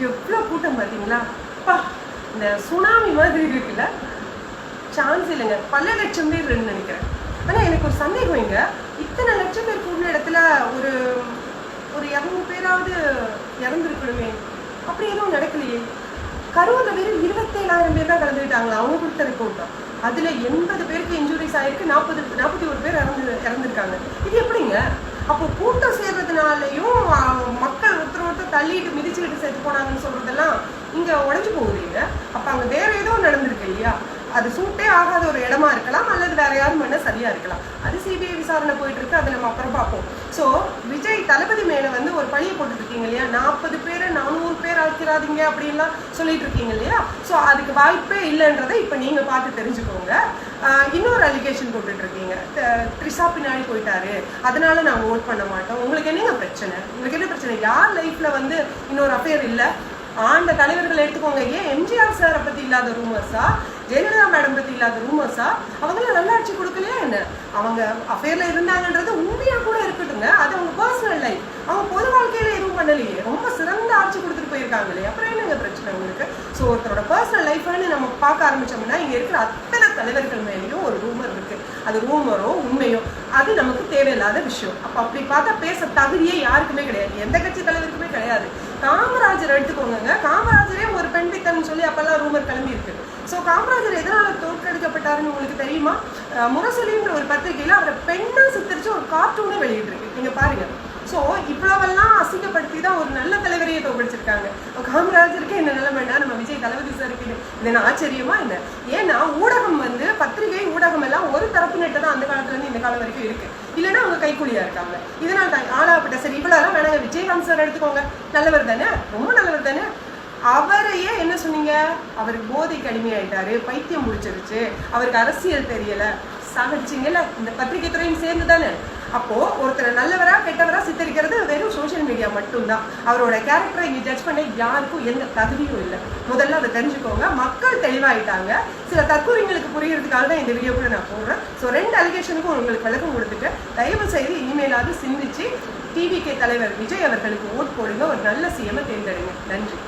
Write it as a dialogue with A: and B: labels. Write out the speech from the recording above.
A: எவ்வளோ கூட்டம் பார்த்தீங்களா? அப்பா, இந்த சுனாமி மாதிரி இருக்குல்ல, சான்ஸ் இல்லைங்க. பல லட்சம் பேர் நினைக்கிறேன். ஆனால் எனக்கு ஒரு சந்தேகம், இங்க இத்தனை லட்சம் பேர் கூடின இடத்துல ஒரு ஒரு 200 பேராவது இறந்துருக்கணுமே, அப்படி எதுவும் நடக்கலையே. கரூரில் வெறும் 27,000 பேர் தான் கலந்துக்கிட்டாங்களா அவங்க கொடுத்த ரிப்போர்ட். அதில் 80 பேருக்கு இன்ஜுரிஸ் ஆயிருக்கு, 41 பேர் இறந்துருக்காங்க. இது எப்படிங்க? அப்போ கூட்டம் சேர்றதுனாலையும் மக்கள் ஒருத்தர் தள்ளிட்டு மிதிச்சுக்கிட்டு செத்து போனாங்கன்னு சொல்றதெல்லாம் இங்கே உடஞ்சி போகுதுங்க. அப்போ அங்கே வேற ஏதோ நடந்திருக்கு இல்லையா? அது சூட்டே ஆகாத ஒரு இடமா இருக்கலாம், அல்லது வேற யாரும் பண்ண சரியா இருக்கலாம். அது சிபிஐ விசாரணை போயிட்டு இருக்கு, அதை நம்ம அப்புறம் பார்ப்போம். ஸோ விஜய் தளபதி மேல வந்து ஒரு பழியை போட்டுட்டு இருக்கீங்க இல்லையா? 40 பேரை 400 பேர் ஆக்கிறாதீங்க அப்படின்லாம் சொல்லிட்டு இருக்கீங்க இல்லையா? ஸோ அதுக்கு வாய்ப்பே இல்லைன்றதை இப்போ நீங்க பார்த்து தெரிஞ்சுக்கோங்க. இன்னொரு அலிகேஷன் போட்டுட்டு இருக்கீங்க, த்ரிஷா பின்னாடி போயிட்டாரு, அதனால நாங்கள் ஓட் பண்ண மாட்டோம். உங்களுக்கு என்னங்க பிரச்சனை? உங்களுக்கு என்ன பிரச்சனை? யார் லைஃப்ல வந்து இன்னொரு அஃபேர் இல்லை? ஆண்ட தலைவர்கள் எடுத்துக்கோங்க. ஏன் எம்ஜிஆர் சாரை பத்தி இல்லாத ரூமர்ஸா, ஜெயலலிதா மேடம் பத்தி இல்லாத ரூமர்ஸா? அவங்களாம் நல்லாட்சி கொடுக்கலையா என்ன? அவங்க அஃபேர்ல இருந்தாங்கன்றது உண்மையா கூட இருக்கட்டுங்க, அது அவங்க பர்சனல் லைஃப். அவங்க பொது வாழ்க்கையில எதுவும் பண்ணலையே, ரொம்ப சிறந்த ஆட்சி கொடுத்துட்டு போயிருக்காங்களே, அப்புறம் என்னங்க பிரச்சனை உங்களுக்கு? ஸோ ஒருத்தரோட பர்சனல் லைஃப்னு நம்ம பார்க்க ஆரம்பிச்சோம்னா இங்க இருக்கிற அத்தனை தலைவர்கள் மேலேயும் ஒரு ரூமர் இருக்கு. அது ரூமரோ உண்மையோ அது நமக்கு தேவையில்லாத விஷயம். அப்ப அப்படி பார்த்தா பேச தகுதியே யாருக்குமே கிடையாது, எந்த கட்சி தலைவருக்குமே கிடையாது. காமராஜர் எடுத்துக்கோங்க, காமராஜரே ஒரு பெண் பித்தன்னு சொல்லி அப்பெல்லாம் ரூமர் கிளம்பி இருக்கு. ஸோ காமராஜர் எதனால தோற்கடிக்கப்பட்டாருன்னு உங்களுக்கு தெரியுமா? முரசொலின்ற ஒரு பத்திரிகையில அவரை பெண்ணா சித்தரிச்சு ஒரு கார்ட்டூனே வெளியிட்டிருக்கு, நீங்க பாருங்க. ஸோ இவ்வளவெல்லாம் அசிங்கப்படுத்தி தான் ஒரு நல்ல தலைவரையே தோற்கடிச்சிருக்காங்க. காமராஜருக்கு என்ன நிலைமைன்னா நம்ம விஜய் தளபதி சாருக்கு இது என்ன ஆச்சரியமா என்ன? ஏன்னா ஊடகம் வந்து பத்திரிகை ஊடகம் எல்லாம் ஒரு தரப்பினட்ட தான் அந்த காலத்துல இருந்து இந்த காலம் வரைக்கும் இருக்கு, இல்லைன்னா அவங்க கைக்கூலியா இருக்காங்க. இதனால தான் ஆளாப்பட்ட. சரி, இவ்வளவுதான் வேணாங்க. விஜயகாந்த் சார் எடுத்துக்கோங்க, நல்லவர் தானே, ரொம்ப நல்லவர் தானே. அவரையே என்ன சொன்னீங்க? அவருக்கு போதைக்கு அடிமையாயிட்டாரு, பைத்தியம் முடிச்சிருச்சு, அவருக்கு அரசியல் தெரியல, சாகடிச்சிங்கல்ல இந்த பத்திரிகை துறையும் சேர்ந்து தானே. அப்போ ஒருத்தர் நல்லவரா கெட்டவரா சித்தரிக்கிறது வெறும் சோசியல் மீடியா மட்டும்தான். அவரோட கேரக்டரை இங்க ஜட்ஜ் பண்ண யாருக்கும் எந்த தகுதியும் இல்லை. முதல்ல அதை தெரிஞ்சுக்கோங்க. மக்கள் தெளிவாயிட்டாங்க. சில தற்கூறிங்களுக்கு புரியறதுக்காக தான் இந்த வீடியோ கூட நான் போடுறேன். ஸோ 2 அலிகேஷனுக்கும் உங்களுக்கு விளக்கம் கொடுத்துட்டு தயவு செய்து இனிமேலாவது சிந்திச்சு டிவிகே தலைவர் விஜய் அவர்களுக்கு ஓட் போடுங்க, ஒரு நல்ல சிஎம் தேர்ந்தெடுங்க. நன்றி.